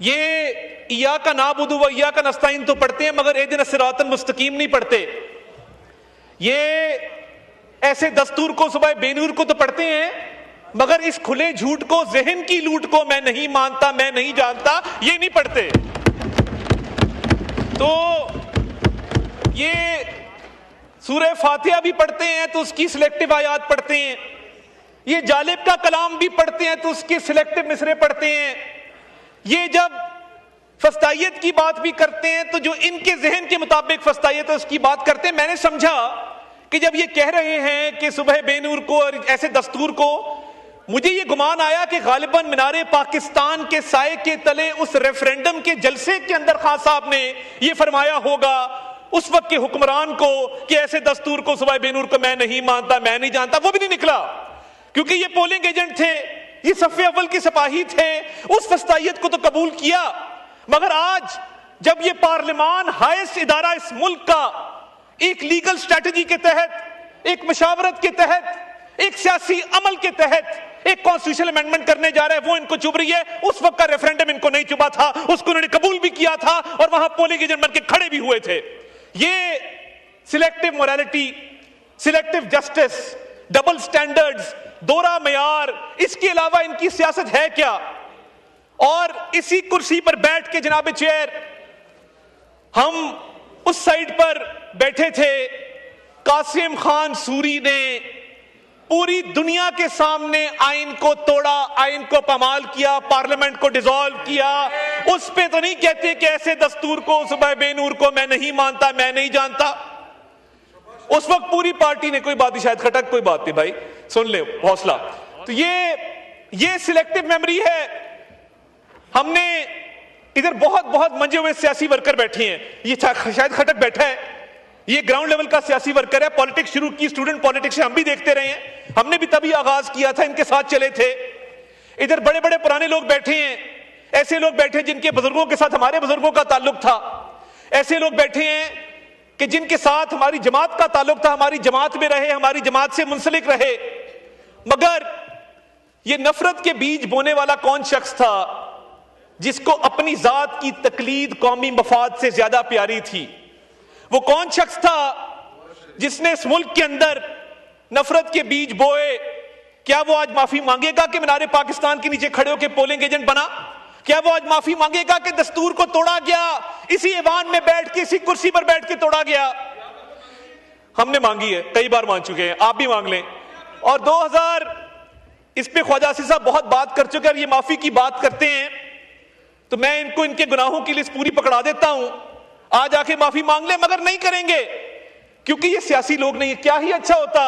یہ ایاک نعبد و ایاک نستعین تو پڑھتے ہیں مگر اہدنا الصراط المستقیم نہیں پڑھتے. یہ ایسے دستور کو صبح بے نور کو تو پڑھتے ہیں مگر اس کھلے جھوٹ کو، ذہن کی لوٹ کو، میں نہیں مانتا، میں نہیں جانتا، یہ نہیں پڑھتے. تو یہ سورہ فاتحہ بھی پڑھتے ہیں تو اس کی سلیکٹو آیات پڑھتے ہیں، یہ جالب کا کلام بھی پڑھتے ہیں تو اس کے سلیکٹو مصرے پڑھتے ہیں. یہ جب فسطائیت کی بات بھی کرتے ہیں تو جو ان کے ذہن کے مطابق فسطائیت ہے اس کی بات کرتے ہیں. میں نے سمجھا کہ جب یہ کہہ رہے ہیں کہ صبح بے نور کو اور ایسے دستور کو، مجھے یہ گمان آیا کہ غالباً مینار پاکستان کے سائے کے تلے اس ریفرینڈم کے جلسے کے اندر خان صاحب نے یہ فرمایا ہوگا اس وقت کے حکمران کو کہ ایسے دستور کو صبح بے نور کو میں نہیں مانتا، میں نہیں جانتا. وہ بھی نہیں نکلا کیونکہ یہ پولنگ ایجنٹ تھے، یہ صف اول کے سپاہی تھے. اس فسطائیت کو تو قبول کیا مگر آج جب یہ پارلیمان ہائیسٹ ادارہ اس ملک کا ایک لیگل سٹریٹجی کے تحت، ایک مشاورت کے تحت، ایک سیاسی عمل کے تحت ایک کانسٹیٹیوشنل امینڈمنٹ کرنے جا رہا ہے، وہ ان کو چبھ رہی ہے. اس وقت کا ریفرینڈم ان کو نہیں چبھا تھا، اس کو انہوں نے قبول بھی کیا تھا اور وہاں پولنگ ایجنٹ بن کے کھڑے بھی ہوئے تھے. یہ selective morality, selective justice, double standards, دوہرا معیار، اس کے علاوہ ان کی سیاست ہے کیا؟ اور اسی کرسی پر بیٹھ کے جناب چیئر، ہم اس سائیڈ پر بیٹھے تھے، قاسم خان سوری نے پوری دنیا کے سامنے آئین کو توڑا، آئین کو پامال کیا، پارلیمنٹ کو ڈیزالو کیا. اس پہ تو نہیں کہتے کہ ایسے دستور کو صبح بے نور کو میں نہیں مانتا، میں نہیں جانتا. اس وقت پوری پارٹی نے، کوئی بات نہیں، شاید کھٹک، کوئی بات نہیں بھائی، سن لے، حوصلہ. تو یہ سلیکٹو میموری ہے. ہم نے ادھر بہت منجے ہوئے سیاسی ورکر بیٹھے ہیں، یہ شاید کھٹک بیٹھا ہے، یہ گراؤنڈ لیول کا سیاسی ورکر ہے. پالیٹکس شروع کی، اسٹوڈنٹ پالیٹکس سے ہم بھی دیکھتے رہے ہیں، ہم نے بھی تبھی آغاز کیا تھا، ان کے ساتھ چلے تھے. ادھر بڑے بڑے پرانے لوگ بیٹھے ہیں، ایسے لوگ بیٹھے ہیں جن کے بزرگوں کے ساتھ ہمارے بزرگوں کا تعلق تھا، ایسے لوگ بیٹھے ہیں کہ جن کے ساتھ ہماری جماعت کا تعلق تھا، ہماری جماعت میں رہے، ہماری جماعت سے منسلک رہے. مگر یہ نفرت کے بیج بونے والا کون شخص تھا جس کو اپنی ذات کی تقلید قومی مفاد سے زیادہ پیاری تھی؟ وہ کون شخص تھا جس نے اس ملک کے اندر نفرت کے بیج بوئے؟ کیا وہ آج معافی مانگے گا کہ مینار پاکستان کے نیچے کھڑے ہو کے پولنگ ایجنٹ بنا؟ کیا وہ آج معافی مانگے گا کہ دستور کو توڑا گیا، اسی ایوان میں بیٹھ کے، اسی کرسی پر بیٹھ کے توڑا گیا؟ ہم نے مانگی ہے، کئی بار مانگ چکے ہیں، آپ بھی مانگ لیں. اور 2000 اس پہ خواجہ آصف صاحب بہت بات کر چکے، اور یہ معافی کی بات کرتے ہیں تو میں ان کو ان کے گناہوں کی لسٹ پوری پکڑا دیتا ہوں، آج آ کے معافی مانگ لیں، مگر نہیں کریں گے کیونکہ یہ سیاسی لوگ نہیں ہیں. کیا ہی اچھا ہوتا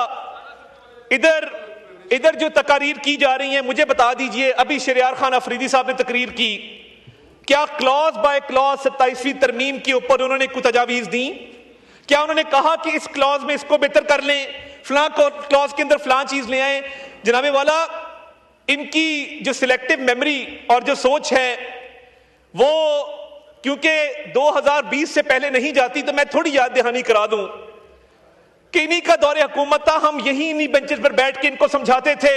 ادھر جو تقاریر کی جا رہی ہیں، مجھے بتا دیجئے، ابھی شہریار خان افریدی صاحب نے تقریر کی، کیا کلاز بائی کلاز 27ویں ترمیم کے اوپر انہوں نے کوئی تجاویز دیں؟ کیا انہوں نے کہا کہ اس کلاز میں اس کو بہتر کر لیں، فلاں کلاز کے اندر فلاں چیز لے آئیں؟ جناب والا، ان کی جو سلیکٹو میموری اور جو سوچ ہے وہ کیونکہ 2020 سے پہلے نہیں جاتی، تو میں تھوڑی یاد دہانی کرا دوں کہ انہی کا دور حکومت تھا، ہم یہی انہی بینچز پر بیٹھ کے ان کو سمجھاتے تھے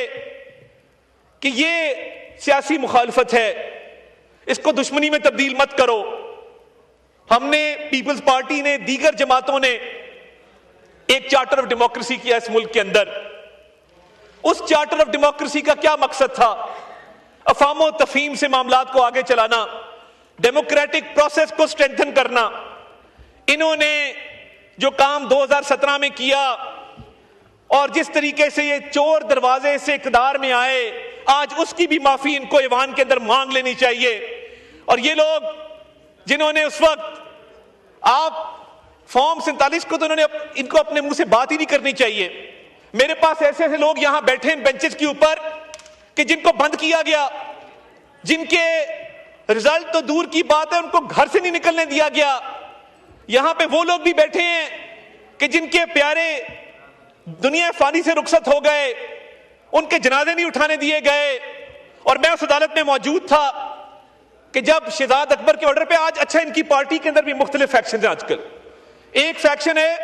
کہ یہ سیاسی مخالفت ہے، اس کو دشمنی میں تبدیل مت کرو. ہم نے، پیپلز پارٹی نے، دیگر جماعتوں نے ایک چارٹر آف ڈیموکریسی کیا اس ملک کے اندر. اس چارٹر آف ڈیموکریسی کا کیا مقصد تھا؟ افہام و تفہیم سے معاملات کو آگے چلانا، ڈیموکریٹک پروسیس کو سٹرینتھن کرنا. انہوں نے جو کام 2017 میں کیا اور جس طریقے سے یہ چور دروازے سے اقتدار میں آئے، آج اس کی بھی معافی ان کو ایوان کے اندر مانگ لینی چاہیے. اور یہ لوگ جنہوں نے اس وقت، آپ فارم 47 کو تو انہوں نے ان کو اپنے منہ سے بات ہی نہیں کرنی چاہیے. میرے پاس ایسے ایسے لوگ یہاں بیٹھے ہیں بینچز کے اوپر کہ جن کو بند کیا گیا، جن کے رزلٹ تو دور کی بات ہے ان کو گھر سے نہیں نکلنے دیا گیا. یہاں پہ وہ لوگ بھی بیٹھے ہیں کہ جن کے پیارے دنیا فانی سے رخصت ہو گئے، ان کے جنازے نہیں اٹھانے دیے گئے. اور میں اس عدالت میں موجود تھا کہ جب شہزاد اکبر کے آرڈر پہ، آج اچھا ان کی پارٹی کے اندر بھی مختلف فیکشنز ہیں. آج کل ایک فیکشن ہے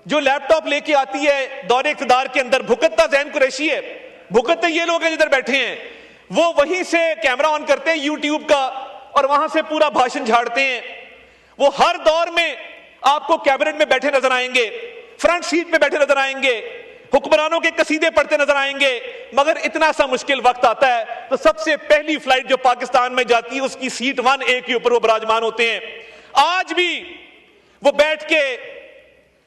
جو لیپ ٹاپ لے کے آتی ہے دور اقتدار کے اندر، بھکتتا زین قریشی ہے، بھکتتے یہ لوگ ہیں جدھر بیٹھے ہیں، وہ وہیں سے کیمرہ آن کرتے ہیں یوٹیوب کا اور وہاں سے پورا بھاشن جھاڑتے ہیں. وہ ہر دور میں آپ کو کیبنٹ میں بیٹھے نظر آئیں گے, فرنٹ سیٹ پہ بیٹھے نظر آئیں گے, حکمرانوں کے قصیدے پڑھتے نظر آئیں گے, مگر اتنا سا مشکل وقت آتا ہے تو سب سے پہلی فلائٹ جو پاکستان میں جاتی ہے اس کی سیٹ 1A کے اوپر وہ براجمان ہوتے ہیں. آج بھی وہ بیٹھ کے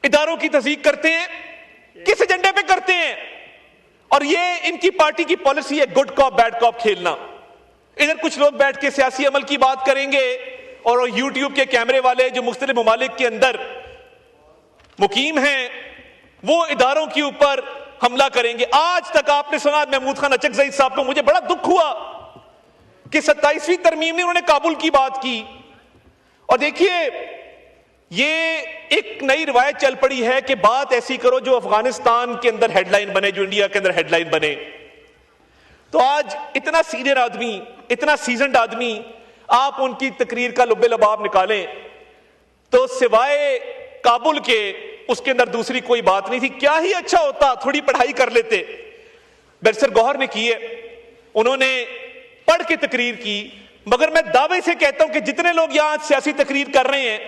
اداروں کی تصدیق کرتے ہیں. کس ایجنڈے پہ کرتے ہیں؟ اور یہ ان کی پارٹی کی پالیسی ہے گڈ کاپ بیڈ کاپ کھیلنا. ادھر کچھ لوگ بیٹھ کے سیاسی عمل کی بات کریں گے اور یوٹیوب کے کیمرے والے جو مختلف ممالک کے اندر مقیم ہیں وہ اداروں کے اوپر حملہ کریں گے. آج تک آپ نے سنا محمود خان اچکزئی صاحب کو, مجھے بڑا دکھ ہوا کہ 27ویں ترمیم میں انہوں نے کابل کی بات کی. اور دیکھیے یہ ایک نئی روایت چل پڑی ہے کہ بات ایسی کرو جو افغانستان کے اندر ہیڈ لائن بنے, جو انڈیا کے اندر ہیڈ لائن بنے. تو آج اتنا سینئر آدمی, اتنا سیزنڈ آدمی, آپ ان کی تقریر کا لب لباب نکالیں تو سوائے کابل کے اس کے اندر دوسری کوئی بات نہیں تھی. کیا ہی اچھا ہوتا تھوڑی پڑھائی کر لیتے. بیرسر گوہر نے کی ہے, انہوں نے پڑھ کے تقریر کی, مگر میں دعوے سے کہتا ہوں کہ جتنے لوگ یہاں سیاسی تقریر کر رہے ہیں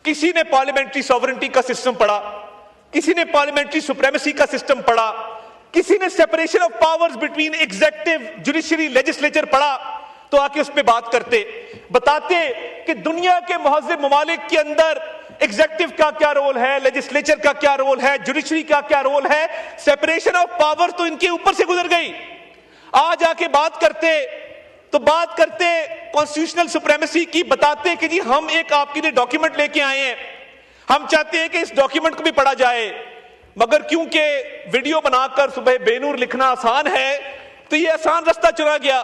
کسی نے پارلیمنٹری سوورنٹی کا سسٹم پڑھا, کسی نے پارلیمنٹری سپریمیسی کا سسٹم پڑھا, کسی نے separation of powers between executive judiciary legislature پڑھا, تو آ کے اس پہ بات کرتے, بتاتے کہ دنیا کے مہذب ممالک کے اندر ایگزیکٹو کا کیا رول ہے, لیجسلیچر کا کیا رول ہے, جوڈیشری کا کیا رول ہے. سیپریشن آف پاور تو ان کے اوپر سے گزر گئی. آج آ کے بات کرتے تو بات کرتے کانسٹیٹیوشنل سپریمیسی کی, بتاتے کہ جی ہم ایک آپ کے لیے ڈاکیومنٹ لے کے آئے ہیں, ہم چاہتے ہیں کہ اس ڈاکیومنٹ کو بھی پڑھا جائے. مگر کیونکہ ویڈیو بنا کر صبح بے نور لکھنا آسان ہے تو یہ آسان رستہ چنا گیا.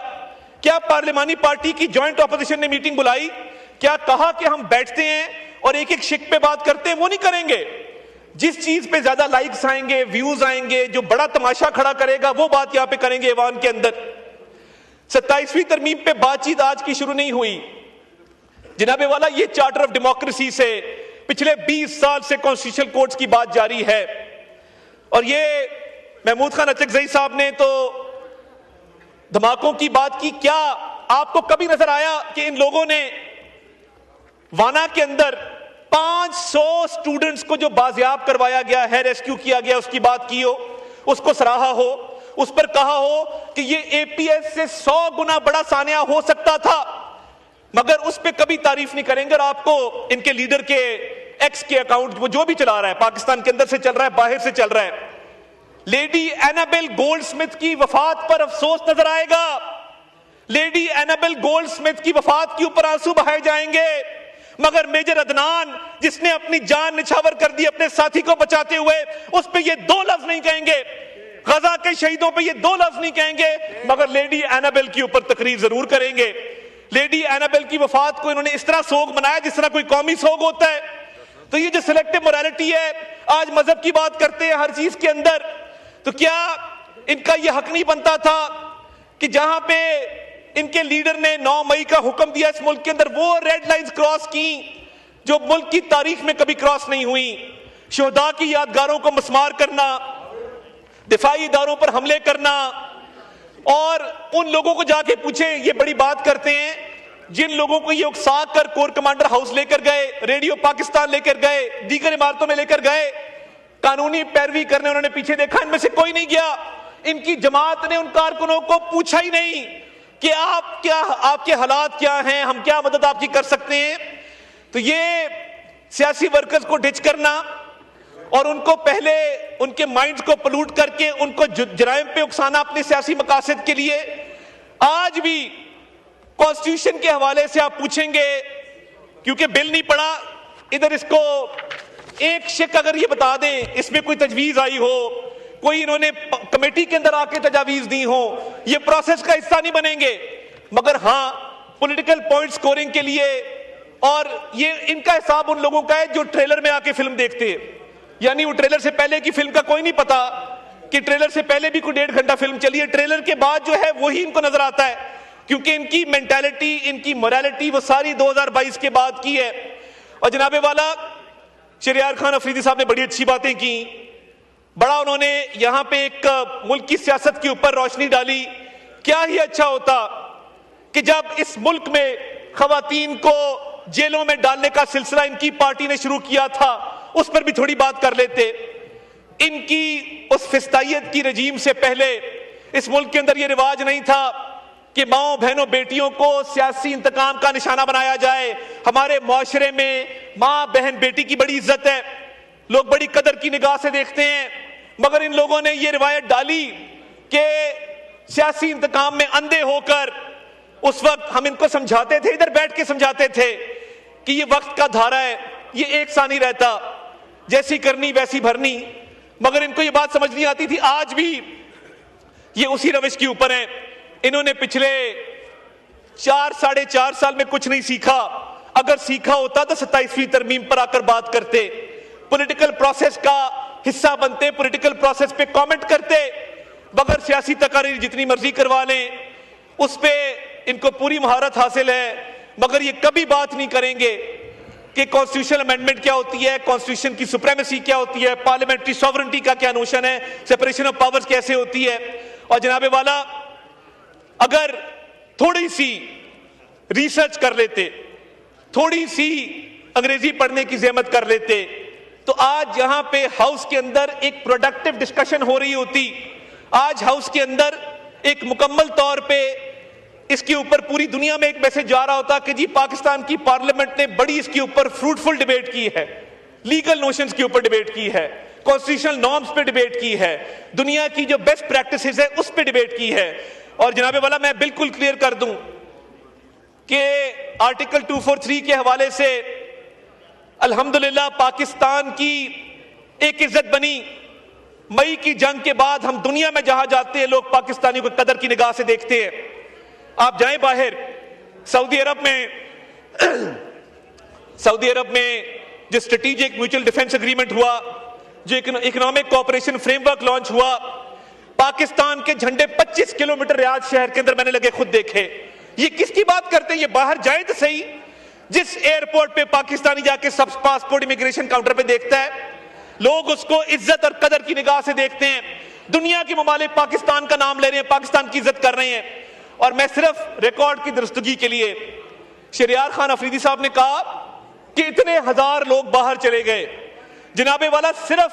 کیا پارلیمانی پارٹی کی جوائنٹ اپوزیشن نے میٹنگ بلائی, کیا کہا کہ ہم بیٹھتے ہیں اور ایک ایک شک پہ بات کرتے ہیں؟ وہ نہیں کریں گے. جس چیز پہ زیادہ لائکس آئیں گے, ویوز آئیں گے, جو بڑا تماشا کھڑا کرے گا وہ بات یہاں پہ کریں گے ایوان کے اندر. 27ویں ترمیم پہ بات چیت آج کی شروع نہیں ہوئی جناب والا, یہ چارٹر آف ڈیموکریسی سے پچھلے 20 سال سے کانسٹیٹیوشنل کورٹس کی بات جاری ہے. اور یہ محمود خان اچکزئی صاحب نے تو دھماکوں کی بات کی. کیا آپ کو کبھی نظر آیا کہ ان لوگوں نے وانا کے اندر 500 سٹوڈنٹس کو جو بازیاب کروایا گیا ہے, ریسکیو کیا گیا, اس کی بات کی ہو, اس کو سراہا ہو, اس پر کہا ہو کہ یہ اے پی ایس سے 100 گنا بڑا سانحہ ہو سکتا تھا, مگر اس پہ کبھی تعریف نہیں کریں گے. اور آپ کو ان کے لیڈر کے ایکس کے اکاؤنٹ وہ جو بھی چلا رہا ہے, پاکستان کے اندر سے چل رہا ہے, باہر سے چل رہا ہے, لیڈی اینابل گولڈ سمتھ کی وفات پر افسوس نظر آئے گا. لیڈی اینابل گولڈ سمتھ کی وفات کے اوپر آنسو بہائے جائیں گے, مگر میجر عدنان جس نے اپنی جان نچھاور کر دی اپنے ساتھی کو بچاتے ہوئے, اس پہ یہ 2 لفظ نہیں کہیں گے. غزہ کے شہیدوں پہ یہ 2 لفظ نہیں کہیں گے, مگر لیڈی اینابل کے اوپر تقریر ضرور کریں گے. لیڈی اینابل کی وفات کو انہوں نے اس طرح سوگ منایا جس طرح کوئی قومی سوگ ہوتا ہے. تو یہ جو سلیکٹو موریلٹی ہے, آج مذہب کی بات کرتے ہیں ہر چیز کے اندر, تو کیا ان کا یہ حق نہیں بنتا تھا کہ جہاں پہ ان کے لیڈر نے 9 مئی کا حکم دیا اس ملک کے اندر, وہ ریڈ لائنز کراس کی جو ملک کی تاریخ میں کبھی کراس نہیں ہوئی. شہداء کی یادگاروں کو مسمار کرنا, دفاعی اداروں پر حملے کرنا, اور ان لوگوں کو جا کے پوچھیں, یہ بڑی بات کرتے ہیں جن لوگوں کو یہ اکسا کر کور کمانڈر ہاؤس لے کر گئے, ریڈیو پاکستان لے کر گئے, دیگر عمارتوں میں لے کر گئے, قانونی پیروی کرنے انہوں نے پیچھے دیکھا, ان میں سے کوئی نہیں گیا. ان کی جماعت نے ان کارکنوں کو پوچھا ہی نہیں کہ آپ کے حالات کیا ہیں, ہم کیا مدد آپ کی کر سکتے ہیں. تو یہ سیاسی ورکرز کو ڈچ کرنا اور ان کو پہلے ان کے مائنڈز کو پلوٹ کر کے ان کو جرائم پہ اکسانا اپنے سیاسی مقاصد کے لیے. آج بھی کانسٹیٹیوشن کے حوالے سے آپ پوچھیں گے, کیونکہ بل نہیں پڑا, ادھر اس کو ایک شک اگر یہ بتا دیں اس میں کوئی تجویز آئی ہو, کوئی انہوں نے کمیٹی کے اندر آ کے تجاویز دی ہو, یہ پروسیس کا حصہ نہیں بنیں گے. مگر ہاں پولیٹیکل پوائنٹ سکورنگ کے لیے, اور یہ ان کا حساب ان لوگوں کا ہے جو ٹریلر میں آ کے فلم دیکھتے ہیں, یعنی وہ ٹریلر سے پہلے کی فلم کا کوئی نہیں پتا کہ ٹریلر سے پہلے بھی کوئی 1.5 گھنٹہ فلم چلی ہے, ٹریلر کے بعد جو ہے وہی ان کو نظر آتا ہے, کیونکہ ان کی مینٹالٹی, ان کی موریلٹی وہ ساری 2022 کے بعد کی ہے. اور جناب والا شہریار خان افریدی صاحب نے بڑی اچھی باتیں کی, بڑا انہوں نے یہاں پہ ایک ملک کی سیاست کے اوپر روشنی ڈالی. کیا ہی اچھا ہوتا کہ جب اس ملک میں خواتین کو جیلوں میں ڈالنے کا سلسلہ ان کی پارٹی نے شروع کیا تھا، اس پر بھی تھوڑی بات کر لیتے۔ ان کی اس فسطائیت کی رجیم سے پہلے اس ملک کے اندر یہ رواج نہیں تھا کہ ماؤں بہنوں بیٹیوں کو سیاسی انتقام کا نشانہ بنایا جائے۔ ہمارے معاشرے میں ماں بہن بیٹی کی بڑی عزت ہے، لوگ بڑی قدر کی نگاہ سے دیکھتے ہیں، مگر ان لوگوں نے یہ روایت ڈالی کہ سیاسی انتقام میں اندھے ہو کر اس وقت ہم ان کو سمجھاتے تھے، ادھر بیٹھ کے سمجھاتے تھے کہ یہ وقت کا دھارا ہے، یہ ایک سا نہیں رہتا، جیسی کرنی ویسی بھرنی، مگر ان کو یہ بات سمجھ نہیں آتی تھی۔ آج بھی یہ اسی روش کے اوپر ہیں۔ انہوں نے پچھلے 4-4.5 سال میں کچھ نہیں سیکھا، اگر سیکھا ہوتا تو 27ویں ترمیم پر آ کر بات کرتے، پولیٹیکل پروسیس کا حصہ بنتے، پولیٹیکل پروسیس پہ کامنٹ کرتے، مگر سیاسی تقاریر جتنی مرضی کروا لیں اس پہ ان کو پوری مہارت حاصل ہے، مگر یہ کبھی بات نہیں کریں گے کہ کانسٹیٹیوشنل امینڈمنٹ کیا ہوتی ہے، کانسٹیٹیوشن کی سپریمیسی کیا ہوتی ہے، پارلیمنٹری سوورنٹی کا کیا نوشن ہے، سپریشن آف پاورز کیسے ہوتی ہے۔ اور جناب والا اگر تھوڑی سی ریسرچ کر لیتے، تھوڑی سی انگریزی پڑھنے کی زحمت کر لیتے تو آج یہاں پہ ہاؤس کے اندر ایک پروڈکٹیو ڈسکشن ہو رہی ہوتی۔ آج ہاؤس کے اندر ایک مکمل طور پہ اس کے اوپر پوری دنیا میں ایک میسج جا رہا ہوتا کہ جی پاکستان کی پارلیمنٹ نے بڑی اس کے اوپر فروٹفل ڈیبیٹ کی ہے، لیگل نوشنز کے اوپر ڈیبیٹ کی ہے، کانسٹیٹیوشنل نارمز پہ ڈیبیٹ کی ہے، دنیا کی جو بیسٹ پریکٹسز ہے اس پہ ڈیبیٹ کی ہے۔ اور جناب والا میں بالکل کلیئر کر دوں کہ آرٹیکل 243 کے حوالے سے الحمدللہ پاکستان کی ایک عزت بنی۔ مئی کی جنگ کے بعد ہم دنیا میں جہاں جاتے ہیں لوگ پاکستانیوں کو قدر کی نگاہ سے دیکھتے ہیں۔ آپ جائیں باہر، سعودی عرب میں جو اسٹریٹجک میوچل ڈیفنس اگریمنٹ ہوا، جو economic cooperation frame work launch ہوا، پاکستان کے جھنڈے 25 کلومیٹر ریاض شہر کے اندر میں نے لگے خود دیکھے۔ یہ کس کی بات کرتے ہیں؟ یہ باہر جائیں تو صحیح، جس ایئرپورٹ پہ پاکستانی جا کے سب پاسپورٹ امیگریشن کاؤنٹر پہ دیکھتا ہے، لوگ اس کو عزت اور قدر کی نگاہ سے دیکھتے ہیں۔ دنیا کے ممالک پاکستان کا نام لے رہے ہیں، پاکستان کی عزت کر رہے ہیں۔ اور میں صرف ریکارڈ کی درستگی کے لیے، شہریار خان افریدی صاحب نے کہا کہ اتنے ہزار لوگ باہر چلے گئے۔ جناب والا صرف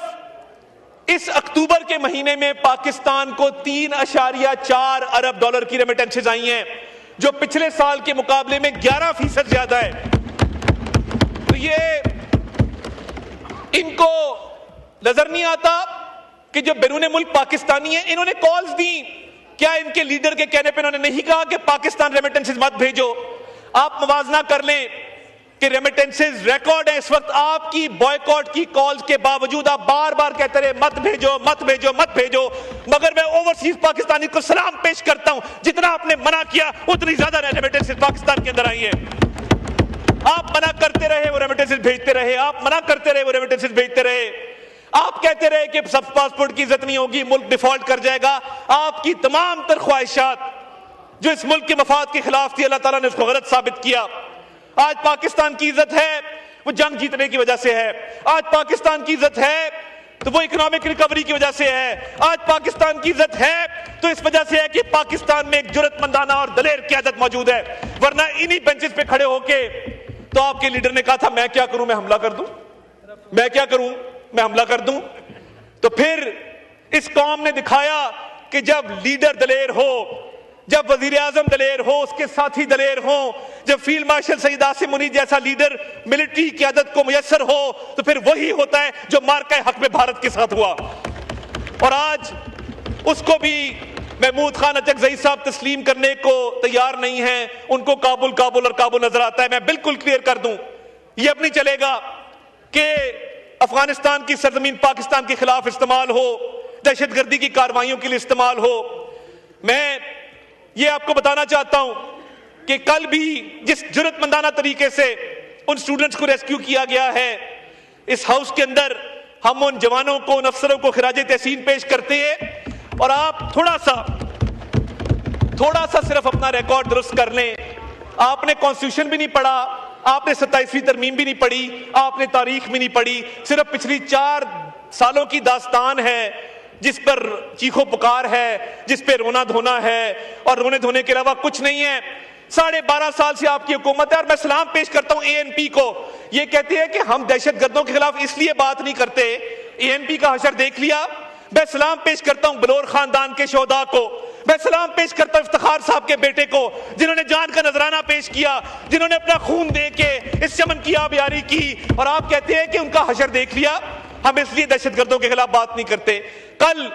اس اکتوبر کے مہینے میں پاکستان کو 3.4 ارب ڈالر کی ریمیٹنسز آئی ہیں، جو پچھلے سال کے مقابلے میں 11% زیادہ ہے۔ تو یہ ان کو نظر نہیں آتا کہ جو بیرون ملک پاکستانی ہیں انہوں نے کالز دی، کیا ان کے لیڈر کے کہنے پہ انہوں نے نہیں کہا کہ پاکستان ریمیٹنسز مت بھیجو؟ آپ موازنہ کر لیں کہ ریمیٹنسز ریکارڈ ہے اس وقت، آپ کی بائیکاٹ کی کالز کے باوجود آپ بار بار کہتے رہے مت بھیجو مت بھیجو مت بھیجو، مگر میں اوورسیز پاکستانی کو سلام پیش کرتا ہوں، جتنا آپ نے منع کیا اتنی زیادہ ریمیٹنسز پاکستان کے اندر آئی ہیں۔ آپ منع کرتے رہے وہ ریمیٹنسز بھیجتے رہے، آپ منع کرتے رہے وہ ریمیٹنسز بھیجتے رہے، آپ کہتے رہے کہ سب پاسپورٹ کی عزت نہیں ہوگی، ملک ڈیفالٹ کر جائے گا۔ آپ کی تمام تر خواہشات جو اس ملک کے مفاد کے خلاف تھی، اللہ تعالیٰ نے اس کو غلط ثابت کیا۔ آج پاکستان کی عزت ہے وہ جنگ جیتنے کی وجہ سے ہے، آج پاکستان کی عزت ہے تو وہ اکنامک ریکوری کی وجہ سے ہے، آج پاکستان کی عزت ہے تو اس وجہ سے ہے کہ پاکستان میں ایک جرأت مندانہ اور دلیر قیادت موجود ہے، ورنہ انہی بینچز پہ کھڑے ہو کے تو آپ کے لیڈر نے کہا تھا میں کیا کروں، میں حملہ کر دوں، میں کیا کروں، میں حملہ کر دوں۔ تو پھر اس قوم نے دکھایا کہ جب لیڈر دلیر ہو، جب وزیر اعظم دلیر ہو، اس کے ساتھی دلیر ہوں، جب فیلڈ مارشل سعید عاصم منیر جیسا لیڈر ملٹری قیادت کو میسر ہو تو پھر وہی ہوتا ہے جو مارکہ حق میں بھارت کے ساتھ ہوا۔ اور آج اس کو بھی محمود خان اچکزئی صاحب تسلیم کرنے کو تیار نہیں ہیں، ان کو کابل کابل اور کابل نظر آتا ہے۔ میں بالکل کلیئر کر دوں، یہ اب نہیں چلے گا کہ افغانستان کی سرزمین پاکستان کے خلاف استعمال ہو، دہشت گردی کی کارروائیوں کے لیے استعمال ہو۔ میں یہ آپ کو بتانا چاہتا ہوں کہ کل بھی جس جرأت مندانہ طریقے سے ان سٹوڈنٹس کو ریسکیو کیا گیا ہے، اس ہاؤس کے اندر ہم ان جوانوں کو، ان افسروں کو خراج تحسین پیش کرتے ہیں۔ اور آپ تھوڑا سا صرف اپنا ریکارڈ درست کر لیں، آپ نے کانسٹیٹیوشن بھی نہیں پڑھا، آپ نے 27ویں ترمیم بھی نہیں پڑھی، آپ نے تاریخ بھی نہیں پڑھی، صرف پچھلی 4 سالوں کی داستان ہے جس پر چیخو پکار ہے، جس پہ رونا دھونا ہے، اور رونے دھونے کے علاوہ کچھ نہیں ہے۔ 12.5 سال سے آپ کی حکومت ہے، اور میں سلام پیش کرتا ہوں ANP کو. یہ کہتے ہیں کہ ہم دہشت گردوں کے خلاف اس لیے بات نہیں کرتے. ANP کا حشر دیکھ لیا. میں سلام پیش کرتا ہوں بلور خاندان کے شہداء کو. میں سلام پیش کرتا ہوں افتخار صاحب کے بیٹے کو، جنہوں نے جان کا نذرانہ پیش کیا، جنہوں نے اپنا خون دے کے اس چمن کی آبیاری کی. اور آپ کہتے ہیں کہ ان کا حشر دیکھ لیا، ہم اس لیے دہشت گردوں کے خلاف بات نہیں کرتے. کل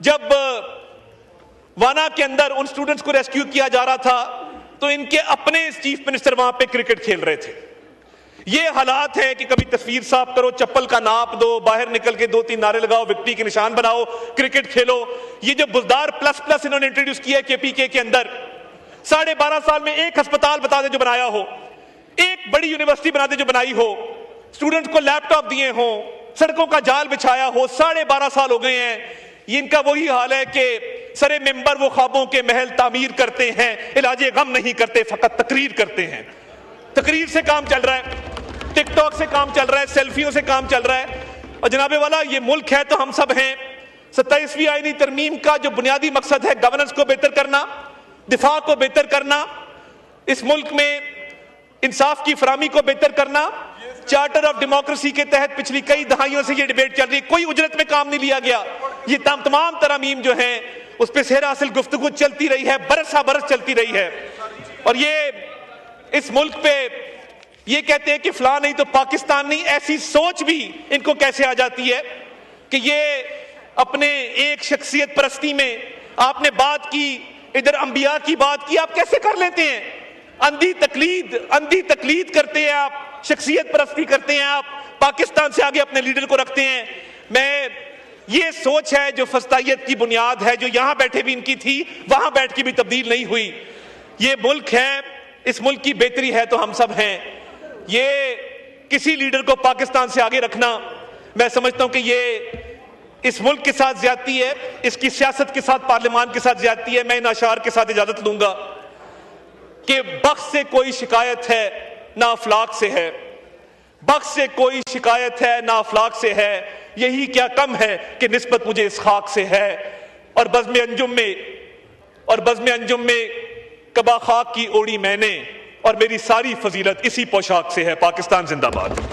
جب وانا کے اندر ان سٹوڈنٹس کو ریسکیو کیا جا رہا تھا تو ان کے اپنے چیف منسٹر وہاں پہ کرکٹ کھیل رہے تھے. یہ حالات ہے کہ کبھی تصویر صاف کرو، چپل کا ناپ دو، باہر نکل کے 2-3 نعرے لگاؤ، وکٹری کے نشان بناؤ، کرکٹ کھیلو. یہ جو بزدار پلس انہوں نے انٹروڈیوس کیا ہے KPK کے اندر، 12.5 سال میں ایک ہسپتال بتا دے جو بنایا ہو، ایک بڑی یونیورسٹی بنا دے جو بنائی ہو، اسٹوڈنٹ کو لیپ ٹاپ دیے ہوں، سڑکوں کا جال بچھایا ہو. 12.5 سال ہو گئے ہیں. یہ ان کا وہی حال ہے کہ سرے ممبر وہ خوابوں کے محل تعمیر کرتے ہیں، علاج غم نہیں کرتے، فقط تقریر کرتے ہیں. تقریر سے کام چل رہا ہے، ٹک ٹاک سے کام چل رہا ہے، سیلفیوں سے کام چل رہا ہے. اور جناب والا، یہ ملک ہے تو ہم سب ہیں. 27ویں آئینی ترمیم کا جو بنیادی مقصد ہے گورننس کو بہتر کرنا، دفاع کو بہتر کرنا، اس ملک میں انصاف کی فراہمی کو بہتر کرنا. چارٹر آف ڈیموکریسی کے تحت پچھلی کئی دہائیوں سے یہ ڈیبیٹ چل رہی ہے، کوئی اجرت میں کام نہیں لیا گیا. یہ تمام ترامیم جو ہیں اس پہ سیر حاصل گفتگو چلتی رہی ہے، برس برس چلتی رہی ہے. اور یہ اس ملک پہ یہ کہتے ہیں کہ فلاں نہیں تو پاکستان نہیں. ایسی سوچ بھی ان کو کیسے آ جاتی ہے کہ یہ اپنے ایک شخصیت پرستی میں آپ نے بات کی، ادھر انبیاء کی بات کی، آپ کیسے کر لیتے ہیں؟ اندھی تقلید کرتے ہیں آپ، شخصیت پرستی کرتے ہیں آپ، پاکستان سے آگے اپنے لیڈر کو رکھتے ہیں. یہ سوچ ہے جو فسطائیت کی بنیاد ہے، جو یہاں بیٹھے بھی ان کی تھی، وہاں بیٹھ کے بھی تبدیل نہیں ہوئی. یہ ملک ہے، اس ملک کی بہتری ہے تو ہم سب ہیں. یہ کسی لیڈر کو پاکستان سے آگے رکھنا، میں سمجھتا ہوں کہ یہ اس ملک کے ساتھ زیادتی ہے، اس کی سیاست کے ساتھ، پارلیمان کے ساتھ زیادتی ہے. میں ان اشعار کے ساتھ اجازت لوں گا کہ بخت سے کوئی شکایت ہے نہ افلاک سے ہے، بخت سے کوئی شکایت ہے نہ افلاک سے ہے، یہی کیا کم ہے کہ نسبت مجھے اس خاک سے ہے. اور بزم انجم میں کبا خاک کی اوڑی میں نے، اور میری ساری فضیلت اسی پوشاک سے ہے. پاکستان زندہ باد.